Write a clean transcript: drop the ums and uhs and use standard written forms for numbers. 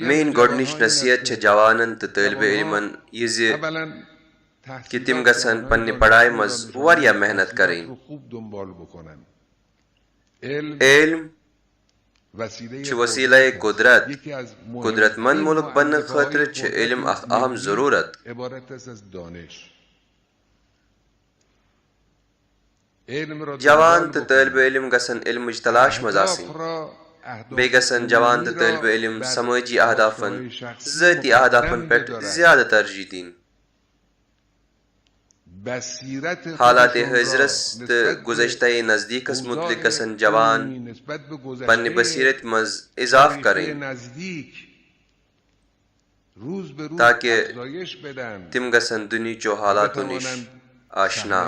Main गोडनिश नसीहत छ जवानन तो तालिब इल्मन ये कि तिम गसन पन्ने पढ़ाई मज वारिया मेहनत करें। इल्म छ वसीला कुदरत कुदरतमंद मुल्क बनने खातिर छ इल्म अहम जरूरत। जवान तो तालिब इल्म गसन इल्म तलाश मज आसिन। बे गसन जवान तो तालिब इल्म समाजी अहदाफन ज़ाती अहदाफन पे ज्यादा तरजीह दीन। हालात हजरस तो गुज़श्ता नज़दीकस मुतलिक गसन जवान पन्ने बसीरत मज इजाफ करें ताकि तिम गसन दुनिया चो हालातों निश आशना।